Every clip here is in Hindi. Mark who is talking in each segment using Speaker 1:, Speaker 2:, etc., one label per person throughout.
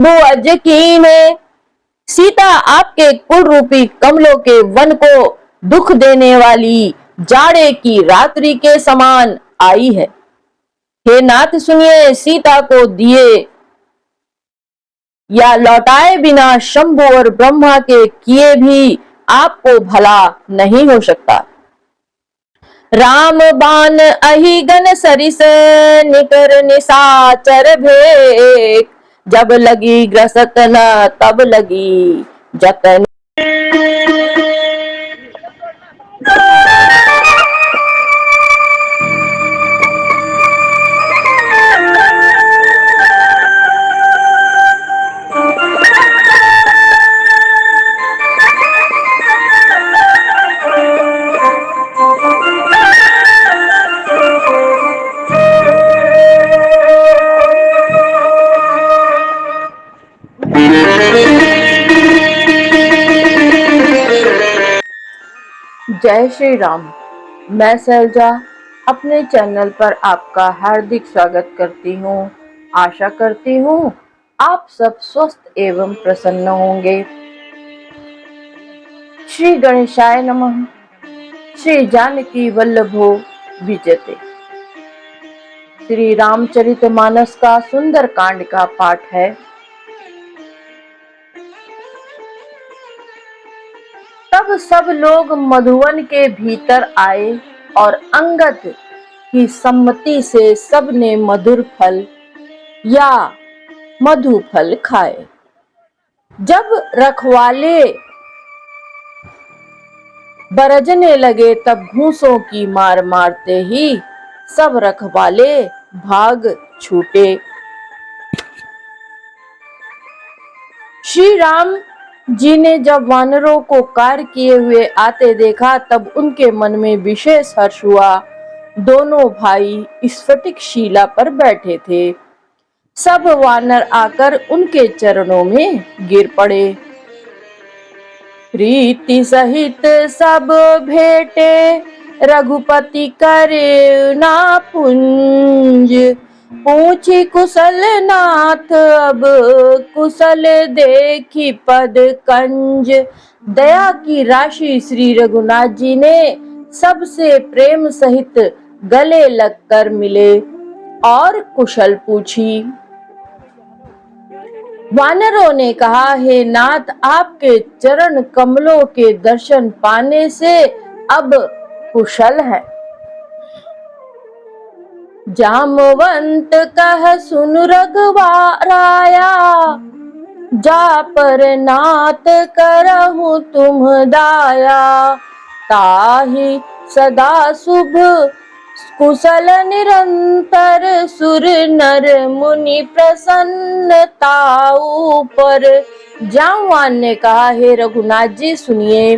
Speaker 1: बुअज कीने सीता आपके कुल रूपी कमलों के वन को दुख देने वाली जाड़े की रात्रि के समान आई है। हे नाथ सुनिए, सीता को दिए या लौटाए बिना शंभु और ब्रह्मा के किए भी आपको भला नहीं हो सकता। राम बान अहिगन सरिस निकर निसाचर भेक, जब लगी ग्रसत न तब लगी जतन। जय श्री राम। मैं शैलजा अपने चैनल पर आपका हार्दिक स्वागत करती हूँ। आशा करती हूँ आप सब स्वस्थ एवं प्रसन्न होंगे। श्री गणेशाय नमः। श्री जानकी वल्लभो विजयते। श्री रामचरितमानस का सुंदर कांड का पाठ है। तब सब लोग मधुवन के भीतर आए और अंगद की सम्मति से सबने मधुर फल या मधु फल खाए। जब रखवाले बरजने लगे तब घूंसों की मार मारते ही सब रखवाले भाग छूटे। श्री राम जी ने जब वानरों को कार्य किए हुए आते देखा तब उनके मन में विशेष हर्ष हुआ। दोनों भाई स्फटिक शिला पर बैठे थे। सब वानर आकर उनके चरणों में गिर पड़े। प्रीति सहित सब भेटे रघुपति करे ना पुंज, पूछी कुशल नाथ अब कुशल देखी पद कंज। दया की राशि श्री रघुनाथ जी ने सबसे प्रेम सहित गले लगकर मिले और कुशल पूछी। वानरों ने कहा, हे नाथ, आपके चरण कमलों के दर्शन पाने से अब कुशल है। जामवंत कह सुन रघुराया, जा पर नाथ करहु तुम दाया। ताहि सदा शुभ कुशल निरंतर, सुर नर मुनि प्रसन्नताऊ पर। जामवान ने कहा, हे रघुनाथ जी सुनिए।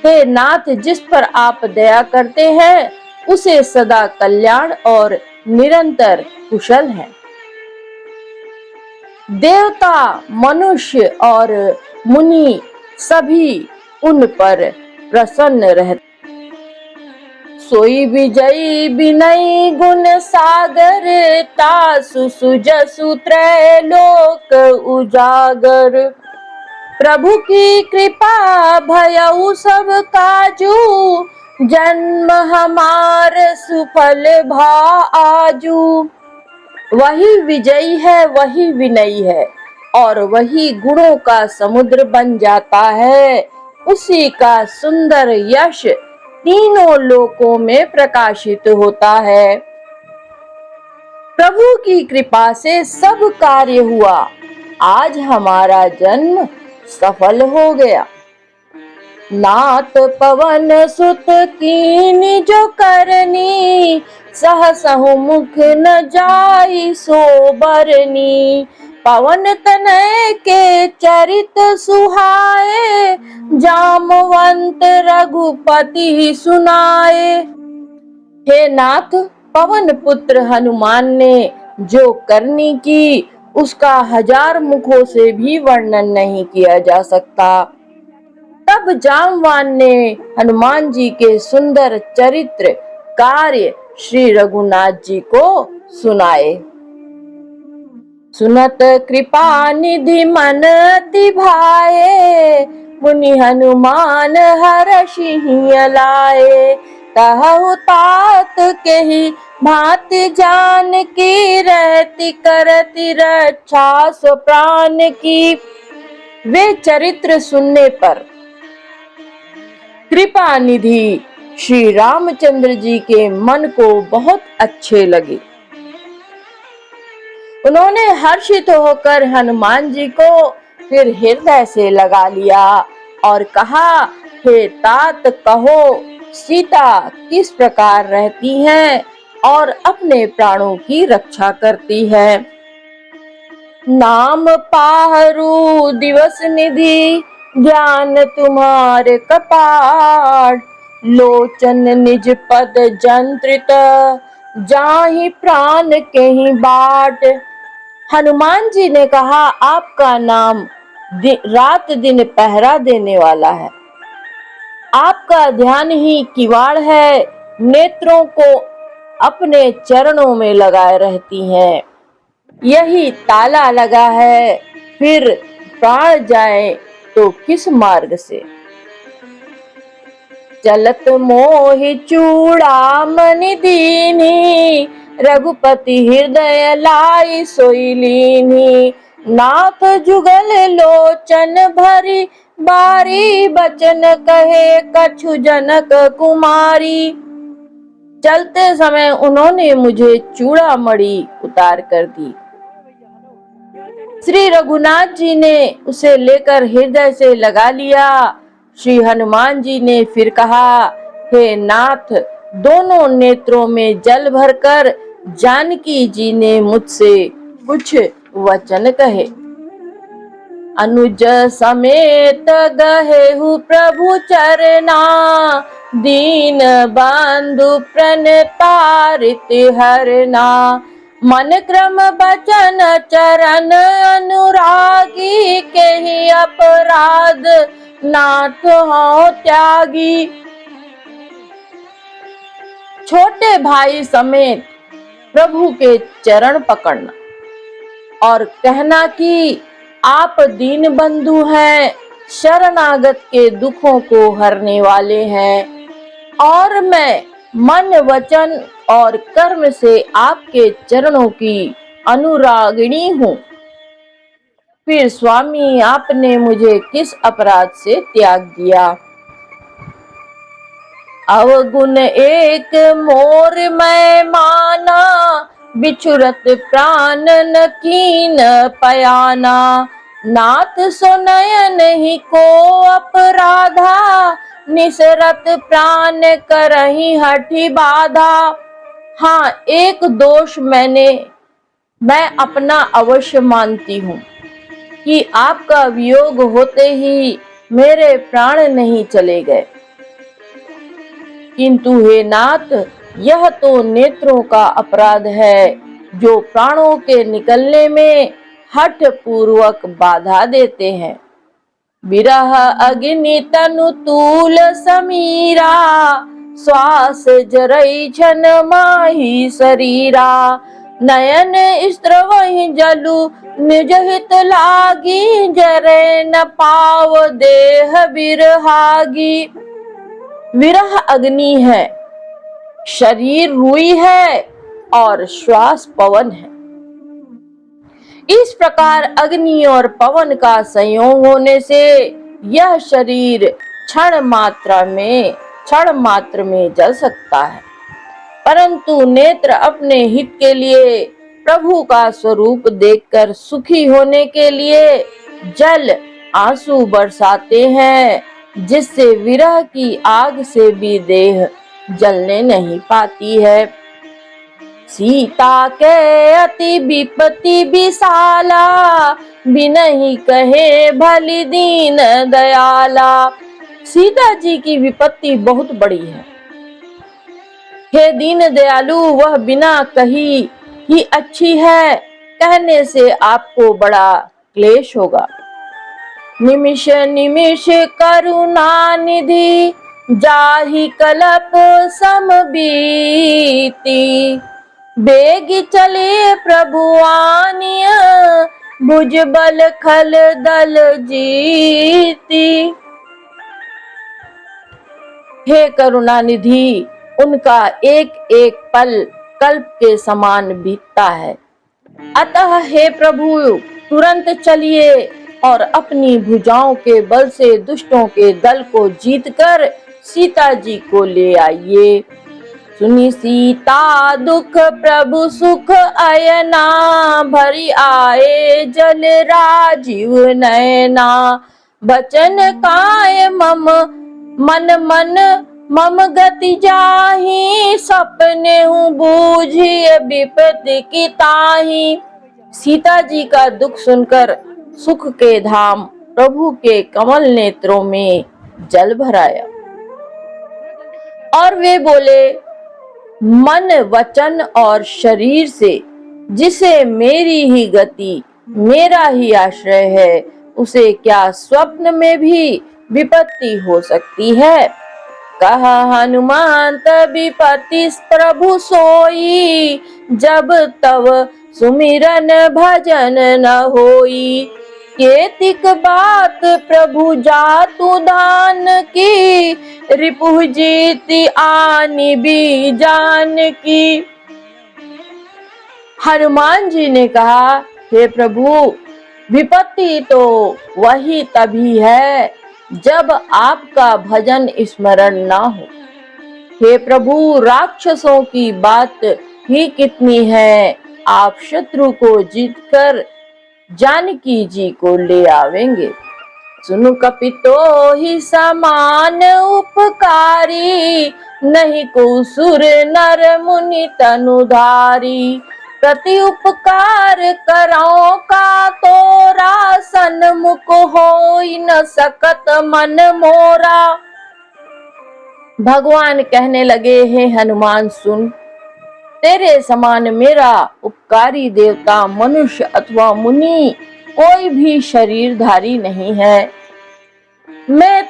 Speaker 1: हे नाथ, जिस पर आप दया करते हैं उसे सदा कल्याण और निरंतर कुशल है। देवता, मनुष्य और मुनि सभी उन पर प्रसन्न रहते। सोई विजयी विनयी गुण सागर, तासु सुजसु त्रैलोक उजागर। प्रभु की कृपा भयउ सब काजू, जन्म हमार सुफल भा आजू। वही विजयी है, वही विनयी है और वही गुणों का समुद्र बन जाता है। उसी का सुंदर यश तीनों लोकों में प्रकाशित होता है। प्रभु की कृपा से सब कार्य हुआ। आज हमारा जन्म सफल हो गया। नाथ पवन सुत कीन जो करनी, सहसहु मुख न जाई सो बरनी। पवन तनय के चरित सुहाए, जामवंत रघुपति सुनाए। हे नाथ, पवन पुत्र हनुमान ने जो करनी की उसका 1000 मुखों से भी वर्णन नहीं किया जा सकता। तब जामवान ने हनुमान जी के सुंदर चरित्र कार्य श्री रघुनाथ जी को सुनाए। सुनत कृपा निधि मन तिभाए, मुनि हनुमान हरषि लाए। कहु तात के ही भांति जान की, रहती करती रक्षा सो प्राण की। वे चरित्र सुनने पर कृपा निधि श्री रामचंद्र जी के मन को बहुत अच्छे लगे। उन्होंने हर्षित होकर हनुमान जी को फिर हृदय से लगा लिया और कहा, हे तात, कहो सीता किस प्रकार रहती है और अपने प्राणों की रक्षा करती है। नाम पाहरू दिवस निधि, ध्यान तुम्हारे कपाट। लोचन निज पद जंत्रित, जाहि प्राण के ही बाट। हनुमान जी ने कहा, आपका नाम रात दिन पहरा देने वाला है। आपका ध्यान ही किवाड़ है, नेत्रों को अपने चरणों में लगाए रहती हैं। यही ताला लगा है, फिर प्राण जाए तो किस मार्ग से। चलत मोहि चूड़ामणि दीन्ही, रघुपति हृदय लाई सोई लीन्ही। नाथ जुगल लोचन भरी, बारी बचन कहे कछु जनक कुमारी। चलते समय उन्होंने मुझे चूड़ामणि उतार कर दी। श्री रघुनाथ जी ने उसे लेकर हृदय से लगा लिया। श्री हनुमान जी ने फिर कहा, हे नाथ, दोनों नेत्रों में जल भरकर जानकी जी ने मुझसे कुछ वचन कहे। अनुज समेत गहेहु प्रभु चरना, दीन बंधु प्रणतारित हरना। मन क्रम बचन चरण अनुरागी, के ही अपराध नाथ हो त्यागी। छोटे भाई समेत प्रभु के चरण पकड़ना और कहना कि आप दीन बंधु हैं, शरणागत के दुखों को हरने वाले हैं, और मैं मन वचन और कर्म से आपके चरणों की अनुरागिणी हूँ। फिर स्वामी, आपने मुझे किस अपराध से त्याग दिया। अवगुण एक मोर मैं माना, बिछुरत प्राण न कीन पयाना। नाथ सो नयन ही को अपराधा, निसरत प्राण करही हठी बाधा। हाँ, एक दोष मैं अपना अवश्य मानती हूँ कि आपका वियोग होते ही मेरे प्राण नहीं चले गए, किंतु हे नाथ, यह तो नेत्रों का अपराध है जो प्राणों के निकलने में हठ पूर्वक बाधा देते हैं। विरह अग्नि तनु तूल समीरा, श्वास जरई छन माही शरीरा। नयन स्त्रवहि जलु निज हित लागी, जरे न पाव देह बिरहागी। विरह अग्नि है, शरीर रुई है और श्वास पवन है। इस प्रकार अग्नि और पवन का संयोग होने से यह शरीर क्षण मात्र में जल सकता है, परंतु नेत्र अपने हित के लिए, प्रभु का स्वरूप देखकर सुखी होने के लिए जल आंसू बरसाते हैं, जिससे विरह की आग से भी देह जलने नहीं पाती है। सीता के अति विपत्ति विशाला, बिनहि कहे भली दीन दयाला। सीता जी की विपत्ति बहुत बड़ी है। हे दीन दयालु, वह बिना कही ही अच्छी है, कहने से आपको बड़ा क्लेश होगा। निमिष निमिष करुणा निधि, जाहि कलप सम बीती। बेगी चले प्रभु आनिय, भुजबल खल दल जीती। हे करुणानिधि, उनका एक एक पल कल्प के समान बीतता है। अतः हे प्रभु, तुरंत चलिए और अपनी भुजाओं के बल से दुष्टों के दल को जीतकर सीता जी को ले आइए। सुनी सीता दुख प्रभु सुख अयना, भरी आए जल राजीव नयना। बचन काय मम मन मन मम गति जाहि, सपने हूँ बूझिए विपत्ति की ताहि। सीता जी का दुख सुनकर सुख के धाम प्रभु के कमल नेत्रों में जल भराया और वे बोले, मन वचन और शरीर से जिसे मेरी ही गति मेरा ही आश्रय है, उसे क्या स्वप्न में भी विपत्ति हो सकती है। कहा हनुमान तभी पति प्रभु सोई, जब तब सुमिरन भजन न होई। केतिक बात प्रभु जातु दान की, रिपुह जीति आनी भी जान की। हनुमान जी ने कहा, हे प्रभु, विपत्ति तो वही तभी है जब आपका भजन स्मरण ना हो। हे प्रभु, राक्षसों की बात ही कितनी है, आप शत्रु को जीतकर जानकी जी को ले आवेंगे। सुनु कपितो ही समान उपकारी, नहीं को सुर नर मुनि तनुधारी। प्रति उपकार करो का तोरा, सन्मुख होई न सकत मन मोरा। भगवान कहने लगे, हे हनुमान सुन, तेरे समान मेरा उपकारी देवता मनुष्य अथवा मुनि कोई भी शरीरधारी नहीं है। मैं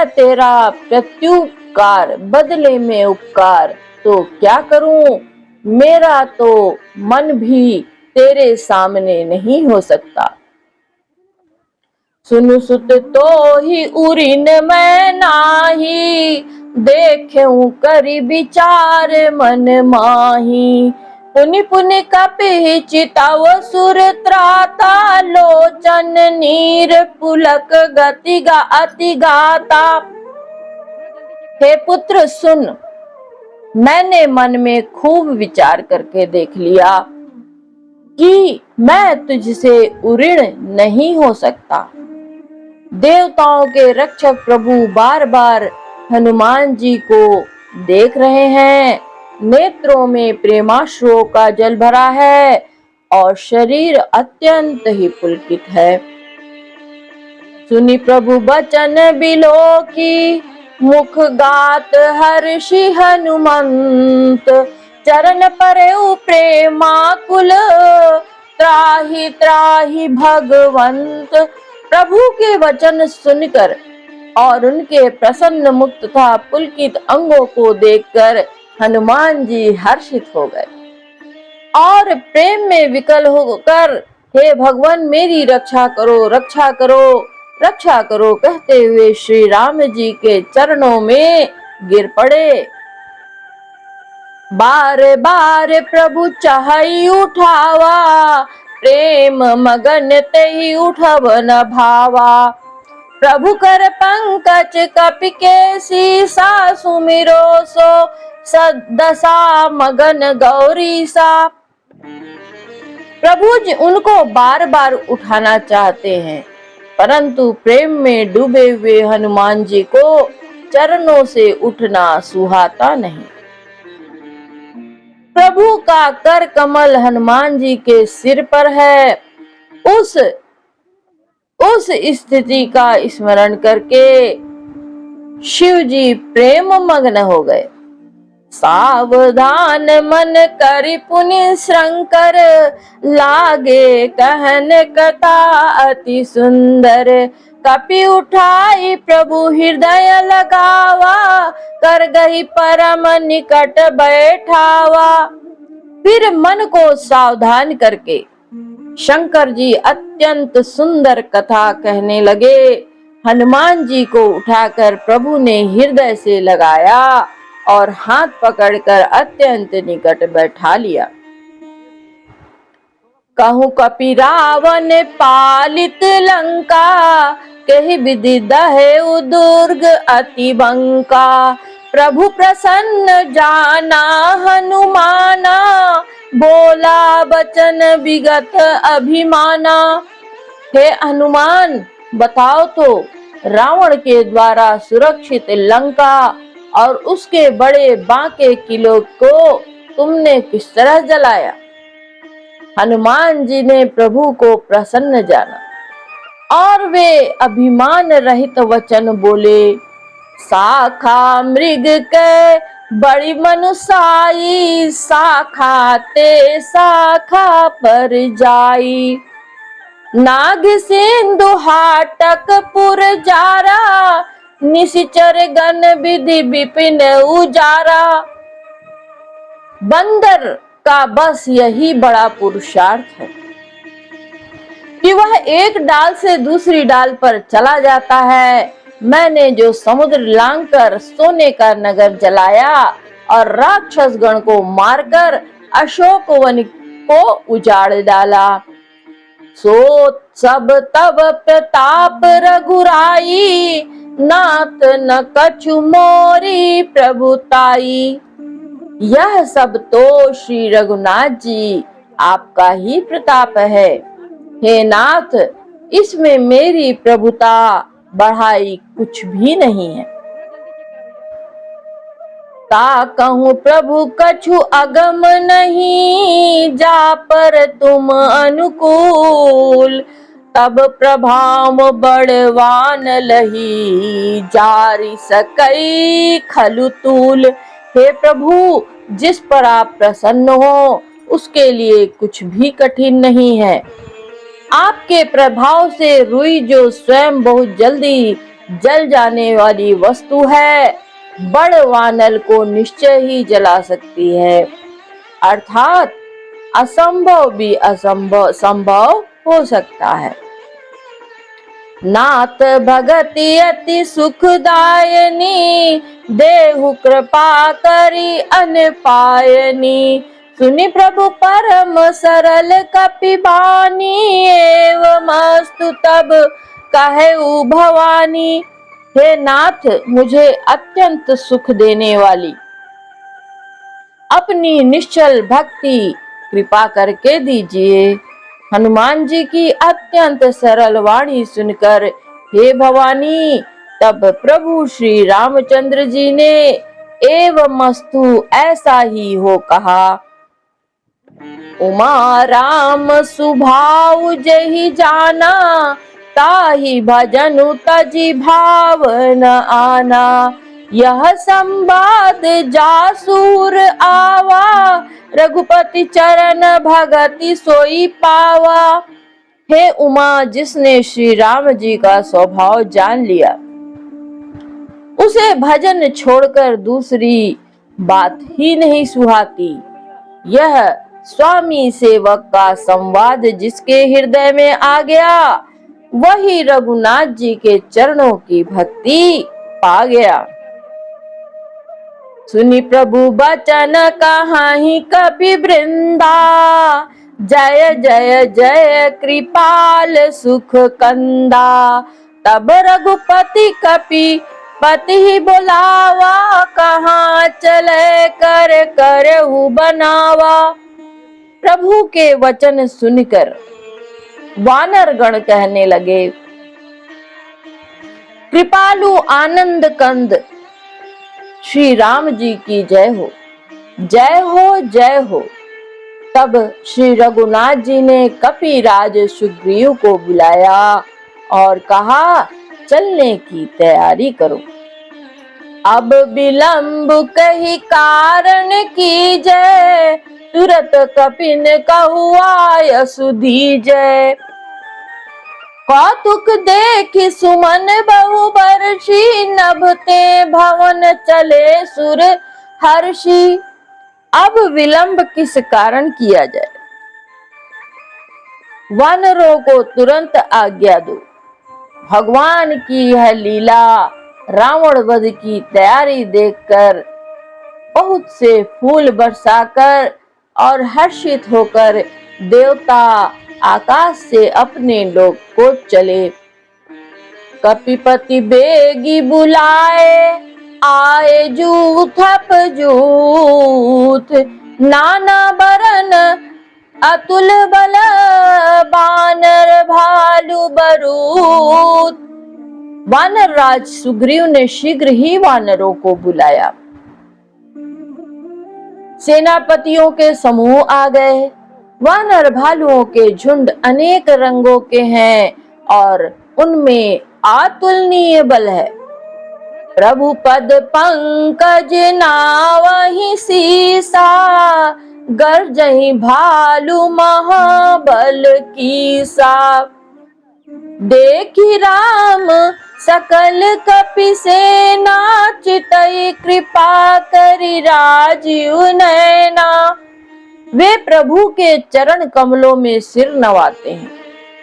Speaker 1: तेरा प्रत्युपकार बदले में उपकार तो क्या करूं, मेरा तो मन भी तेरे सामने नहीं हो सकता। सुनु सुत तो ही उरिन मैं नाही, देखूं करी विचार मन माही। पुनि पुनि कपि चितव सुर त्राता, लोचन नीर पुलक गति अति गाता। हे पुत्र सुन, मैंने मन में खूब विचार करके देख लिया कि मैं तुझसे उऋण नहीं हो सकता। देवताओं के रक्षक प्रभु बार बार हनुमान जी को देख रहे हैं, नेत्रों में प्रेमाश्रुओं का जल भरा है और शरीर अत्यंत ही पुलकित है। सुनी प्रभु बचन बिलो की, मुख गात हर्षि हनुमंत। चरण परेउ प्रेमाकुल, त्राहि त्राहि भगवंत। प्रभु के वचन सुनकर और उनके प्रसन्न मुक्त तथा पुलकित अंगों को देखकर हनुमान जी हर्षित हो गए और प्रेम में विकल होकर, हे भगवान मेरी रक्षा करो, रक्षा करो, रक्षा करो कहते हुए श्री राम जी के चरणों में गिर पड़े। बार बार प्रभु चाहि उठावा, प्रेम मगन तेहि उठब न भावा। प्रभु कर पंकज कपि केसी, सुमिरो सो सदसा मगन गौरी सा। प्रभु जी उनको बार बार उठाना चाहते हैं, परंतु प्रेम में डूबे हुए हनुमान जी को चरणों से उठना सुहाता नहीं। प्रभु का कर कमल हनुमान जी के सिर पर है। उस स्थिति का स्मरण करके शिव जी प्रेम मग्न हो गए। सावधान मन करि पुनि शंकर, लागे कहन कथा अति सुंदर। कपि उठाई प्रभु हृदय लगावा, कर गही परम निकट बैठावा। फिर मन को सावधान करके शंकर जी अत्यंत सुंदर कथा कहने लगे। हनुमान जी को उठाकर प्रभु ने हृदय से लगाया और हाथ पकड़कर अत्यंत निकट बैठा लिया। कहूँ कपि रावण पालित लंका, कही विधि दहे दुर्ग अति बंका। प्रभु प्रसन्न जाना हनुमाना, बोला बचन विगत अभिमाना। हे हनुमान, बताओ तो रावण के द्वारा सुरक्षित लंका और उसके बड़े बांके किले को तुमने किस तरह जलाया। हनुमान जी ने प्रभु को प्रसन्न जाना और वे अभिमान रहित वचन बोले। शाखा मृग के बड़ी मनुसाई, शाखा ते शाखा पर जाई। नाग सिंधु हाटक पुर जारा, निशिचर गण विधि विपिन उजारा। बंदर का बस यही बड़ा पुरुषार्थ है कि वह एक डाल से दूसरी डाल पर चला जाता है। मैंने जो समुद्र लांघकर सोने का नगर जलाया और राक्षस गण को मारकर अशोक वन को उजाड़ डाला, सो सब तब प्रताप रघुराई, नाथ न कछु मोरी प्रभुताई। यह सब तो श्री रघुनाथ जी आपका ही प्रताप है। हे नाथ, इसमें मेरी प्रभुता बढ़ाई कुछ भी नहीं है। ता कहूँ प्रभु कछु अगम नहीं, जा पर तुम अनुकूल। तब प्रभाव बड़वान लही, जारी सकई खलु तूल। हे प्रभु, जिस पर आप प्रसन्न हो उसके लिए कुछ भी कठिन नहीं है। आपके प्रभाव से रुई, जो स्वयं बहुत जल्दी जल जाने वाली वस्तु है, बड़ वानल को निश्चय ही जला सकती है। अर्थात असंभव भी असंभव संभव हो सकता है। नाथ भगति अति सुखदायनी, देहु कृपा करी अनपायनी। सुनि प्रभु परम सरल कपिबानी, एवं अस्तु तब कहे भवानी। हे नाथ, मुझे अत्यंत सुख देने वाली अपनी निश्चल भक्ति कृपा करके दीजिए। हनुमान जी की अत्यंत सरल वाणी सुनकर हे भवानी, तब प्रभु श्री रामचंद्र जी ने एवमस्तु ऐसा ही हो कहा। उमा राम सुभाव जहि जाना, ताहि भजनु तजि भाव न आना। यह संवाद जासूर आवा, रघुपति चरण भगति सोई पावा। हे उमा, जिसने श्री राम जी का स्वभाव जान लिया, उसे भजन छोड़कर दूसरी बात ही नहीं सुहाती। यह स्वामी सेवक का संवाद जिसके हृदय में आ गया, वही रघुनाथ जी के चरणों की भक्ति पा गया। सुनि प्रभु बचन कहाहि कपि वृंदा, जय जय जय कृपाल सुख कंदा। तब रघुपति कपि पति बुलावा, कहाँ चले कर करहु बनावा। प्रभु के वचन सुनकर वानर गण कहने लगे, कृपालु आनंद कंद श्री राम जी की जय हो, जय हो, जय हो। तब श्री रघुनाथ जी ने कपिराज सुग्रीव को बुलाया और कहा, चलने की तैयारी करो। अब विलंब कही कारण की जय, तुरत कपिन कहुआ सुधीजय। कौतुक देखि सुमन बहु बरषि, नभते भवन चले सुर हर्षि। अब विलंब किस कारण किया जाए? वानरों को तुरंत आज्ञा दो। भगवान की यह लीला रावण वध की तैयारी देखकर बहुत से फूल बरसाकर और हर्षित होकर देवता आकाश से अपने लोक को चले। कपिपति बेगी बुलाए, आए जूथ जूथ, नाना बरन अतुल बल, बानर भालू बरूद। वानर राज सुग्रीव ने शीघ्र ही वानरों को बुलाया। सेनापतियों के समूह आ गए। वानर भालुओं के झुंड अनेक रंगों के हैं और उनमें अतुलनीय बल है। प्रभु पद पंकज नावहि सीसा, गर्जहि भालु महाबल कीसा। देखि राम सकल कपि सेना, चितई कृपा करि राजीव नैना। वे प्रभु के चरण कमलों में सिर नवाते हैं।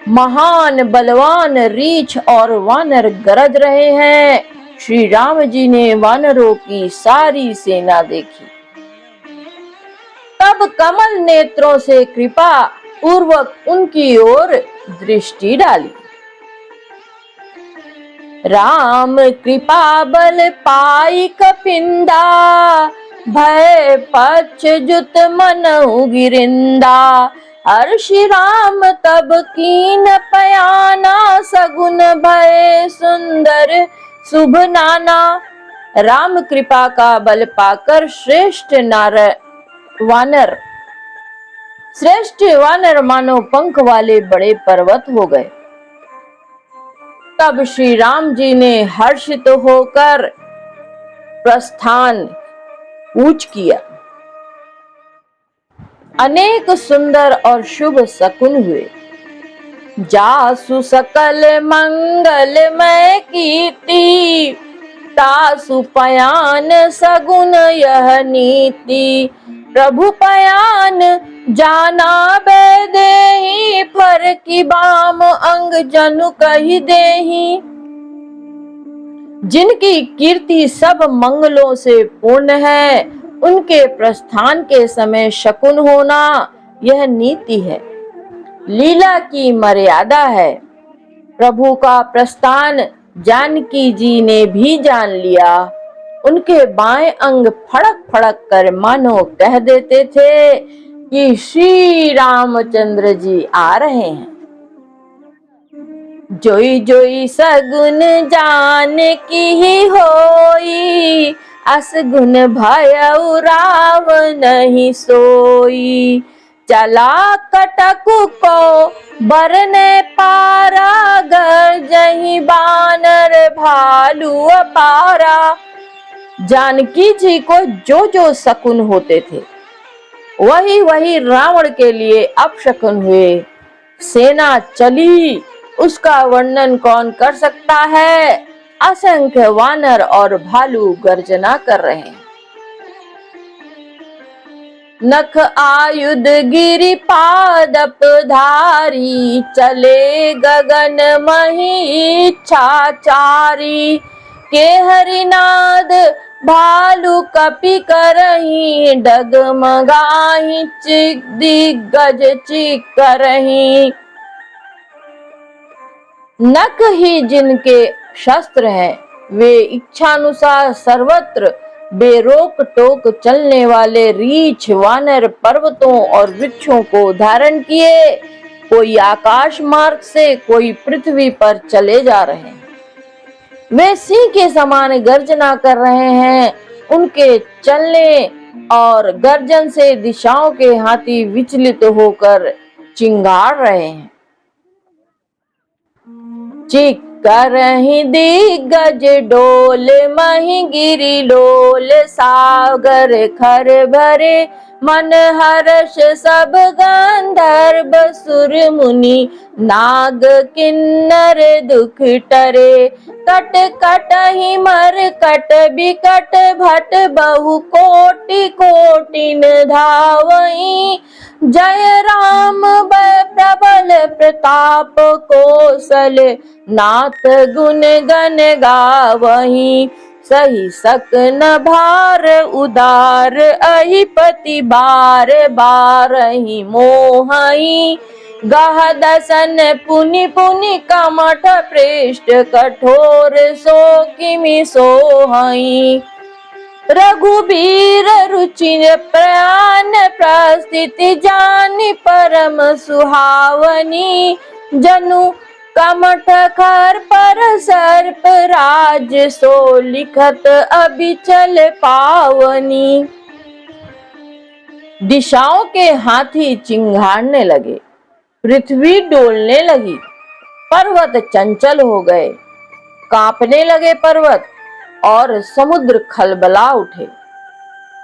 Speaker 1: महान बलवान रीछ और वानर गरज रहे हैं। श्री राम जी ने वानरों की सारी सेना देखी। तब कमल नेत्रों से कृपा पूर्वक उनकी ओर दृष्टि डाली। राम कृपा बल पाई कपिंदा, भय पक्ष जुत मनहु गिरिंदा। हर्षि राम तब कीन पयाना, सगुन भय सुंदर शुभ नाना। राम कृपा का बल पाकर श्रेष्ठ वानर मानो पंख वाले बड़े पर्वत हो गए। तब श्री राम जी ने हर्षित होकर प्रस्थान कूच किया। अनेक सुंदर और शुभ शकुन हुए। जासु सकल मंगलमय कीर्ति, तासु पयान सगुन यह नीति। प्रभु पयान जाना बेदेहि, फर की बाम अंग जनु कहि देहि। जिनकी कीर्ति सब मंगलों से पूर्ण है, उनके प्रस्थान के समय शकुन होना यह नीति है, लीला की मर्यादा है। प्रभु का प्रस्थान जानकी जी ने भी जान लिया। उनके बाएं अंग फड़क फड़क कर मानो कह देते थे कि श्री रामचंद्र जी आ रहे हैं। जोई जोई सगुन जान की ही होई, असगुन भयउ रावण नहीं सोई। चला कटकु को बरने पारा, गर्जहि बानर भालू अपारा। जानकी जी को जो जो शकुन होते थे, वही वही रावण के लिए अपशकुन हुए। सेना चली, उसका वर्णन कौन कर सकता है। असंख्य वानर और भालू गर्जना कर रहे हैं। नख आयुध गिरि पादप धारी, चले गगन मही इच्छाचारी। के हरिनाद भालू कपि करही, डगमगाही दिग्गज चिक करही। नख ही जिनके शस्त्र हैं, वे इच्छानुसार सर्वत्र बेरोक टोक चलने वाले रीछ वानर पर्वतों और वृक्षों को धारण किए कोई आकाश मार्ग से, कोई पृथ्वी पर चले जा रहे हैं। वे सिंह के समान गर्जना कर रहे हैं। उनके चलने और गर्जन से दिशाओं के हाथी विचलित होकर चिंगार रहे हैं। चिक करहि दिग्गज डोल, मही गिरि लोल। सागर खर भरे मन हर्ष सब गंधर्व सुर मुनि नाग किन्नर दुख टरे। कट कट ही मर कट बिकट भट बहु कोटि कोटिन धावई। जय राम प्रबल प्रताप कौशल नाथ गुण गण गावही। सही सकन भार उदार अहिपति बार बारहि मोहई। गह दसन पुनि पुनि कमठ पृष्ठ कठोर सो किमि सोहई। रघुबीर रुचि प्रयान प्रस्थिति जानि परम सुहावनी। जनु कमठ खर पर सर्प राज सो लिखत अबिचल पावनी। दिशाओं के हाथी चिंघाड़ने लगे, पृथ्वी डोलने लगी, पर्वत चंचल हो गए, कांपने लगे पर्वत और समुद्र खलबला उठे।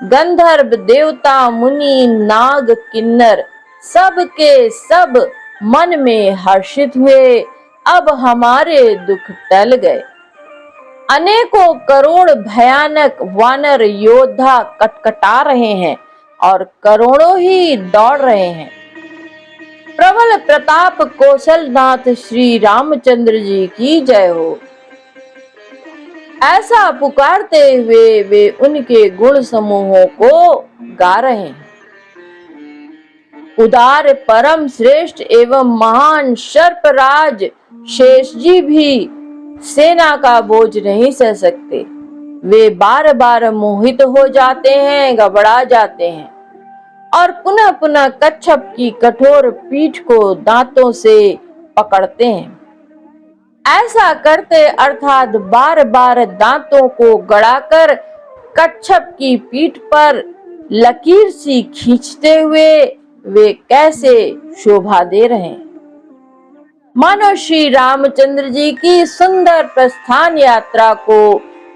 Speaker 1: गंधर्व देवता मुनि नाग किन्नर सब के सब मन में हर्षित हुए। अब हमारे दुख टल गए। अनेकों करोड़ भयानक वानर योद्धा कटकटा रहे हैं और करोड़ों ही दौड़ रहे हैं। प्रबल प्रताप कौशलनाथ श्री रामचंद्र जी की जय हो। ऐसा पुकारते हुए वे उनके गुण समूहों को गा रहे हैं। उदार परम श्रेष्ठ एवं महान सर्पराज शेष जी भी सेना का बोझ नहीं सह सकते। वे बार बार मोहित हो जाते हैं, घबरा जाते हैं और पुनः पुनः कच्छप की कठोर पीठ को दांतों से पकड़ते हैं। ऐसा करते अर्थात बार बार दांतों को गड़ाकर कच्छप की पीठ पर लकीर सी खींचते हुए वे कैसे शोभा दे रहे हैं। मानो श्री रामचंद्र जी की सुंदर प्रस्थान यात्रा को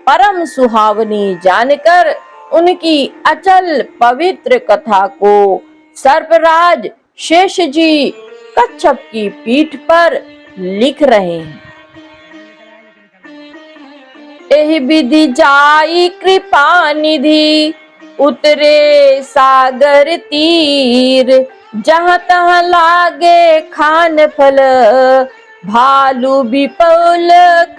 Speaker 1: परम सुहावनी जानकर उनकी अचल पवित्र कथा को सर्पराज शेष जी कच्छप की पीठ पर लिख रहे हैं। एहि विधि जाई कृपा निधि उतरे सागर तीर। जहाँ तहाँ लागे खान फल भालू विपुल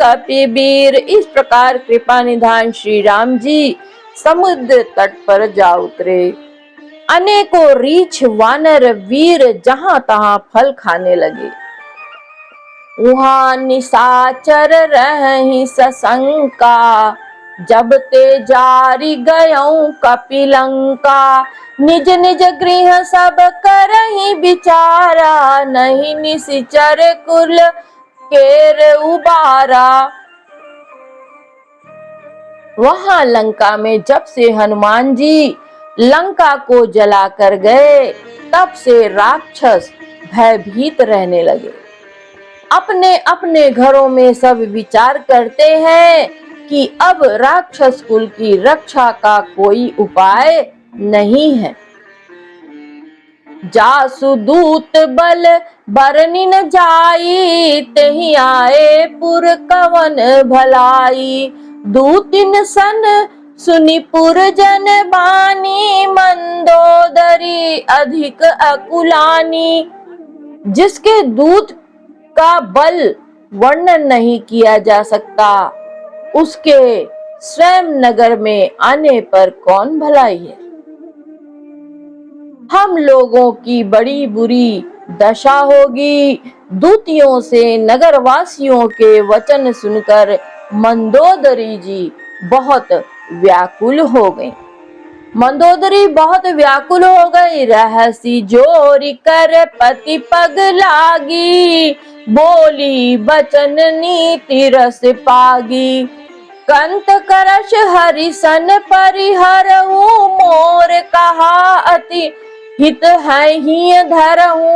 Speaker 1: कपिबीर। इस प्रकार कृपा निधान श्री राम जी समुद्र तट पर जा उतरे। अनेकों रीछ वानर वीर जहाँ तहाँ फल खाने लगे। वहाँ निशाचर रही सशंका जब ते जारी गयऊं कपिलंका। निज निज गृह सब करही विचारा नहीं निशिचर कुल केर उबारा। वहां लंका में जब से हनुमान जी लंका को जलाकर गए तब से राक्षस भयभीत रहने लगे। अपने अपने घरों में सब विचार करते हैं कि अब राक्षस कुल की रक्षा का कोई उपाय नहीं है। जासु दूत बल बरनी न जाई तेहि आए पुर कवन भलाई। दूतिन सन सुनि पुर जन बानी मंदोदरी अधिक अकुलानी। जिसके दूत का बल वर्णन नहीं किया जा सकता उसके स्वयं नगर में आने पर कौन भलाई है। हम लोगों की बड़ी बुरी दशा होगी। दूतियों से नगरवासियों के वचन सुनकर मंदोदरी जी बहुत व्याकुल हो गई। मंदोदरी बहुत व्याकुल हो गई। रहसी जोरी कर पति पग लागी बोली बचन नीति रस पागी। कंत करश हरिसन परिहरहु मोर कहा अति हित है ही धरहु।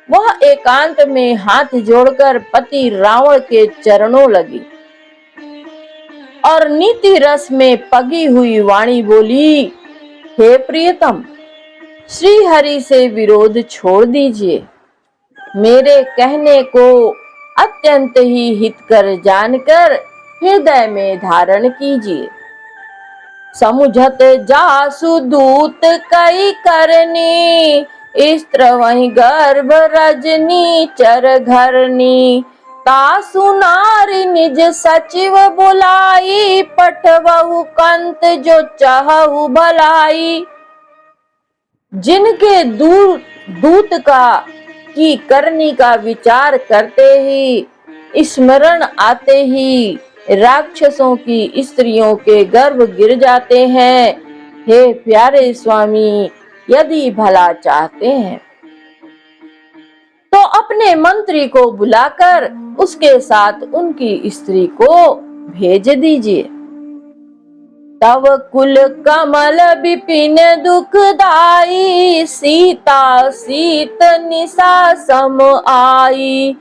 Speaker 1: वह एकांत में हाथ जोड़कर पति रावण के चरणों लगी और नीति रस में पगी हुई वाणी बोली, हे प्रियतम, श्री हरि से विरोध छोड़ दीजिए। मेरे कहने को अत्यंत ही हितकर जानकर हृदय में धारण कीजिए। समुझत जासु दूत कई करनी, स्त्र वही गर्भ रजनी चर घरनी। तासु नारी निज सचिव बुलाई, पठवहु कंत जो चाहु भलाई। जिनके दूत का की करनी का विचार करते ही, स्मरण आते ही राक्षसों की स्त्रियों के गर्भ गिर जाते हैं। हे प्यारे स्वामी, यदि भला चाहते हैं तो अपने मंत्री को बुलाकर उसके साथ उनकी स्त्री को भेज दीजिए। तव कुल कमल विपिन दुखदाई, सीता सीत निशा सम आई।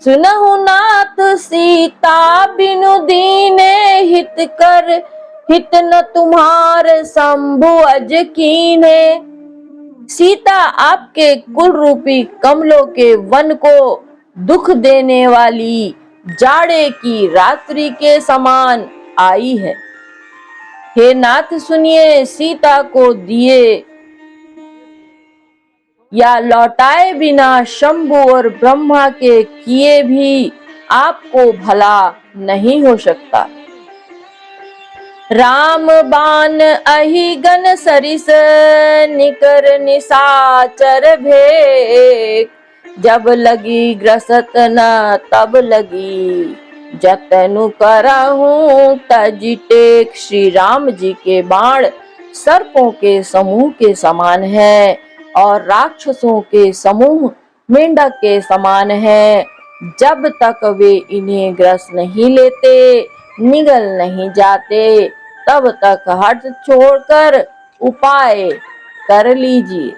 Speaker 1: सुनहु नाथ सीता बिनु दीने, हित कर हित न तुम्हारे शंभु अज कीने। सीता आपके कुल रूपी कमलों के वन को दुख देने वाली जाड़े की रात्रि के समान आई है। हे नाथ सुनिए, सीता को दिए या लौटाए बिना शंभु और ब्रह्मा के किए भी आपको भला नहीं हो सकता। राम बाण अहिगन सरिस, निकर निशाचर भेक। जब लगी ग्रसत न तब लगी, जतनु करहूं तज टेक। श्री राम जी के बाण सर्पों के समूह के समान है और राक्षसों के समूह मेंढक के समान है। जब तक वे इन्हें ग्रस नहीं लेते, निगल नहीं जाते, तब तक हठ छोड़कर उपाय कर लीजिए।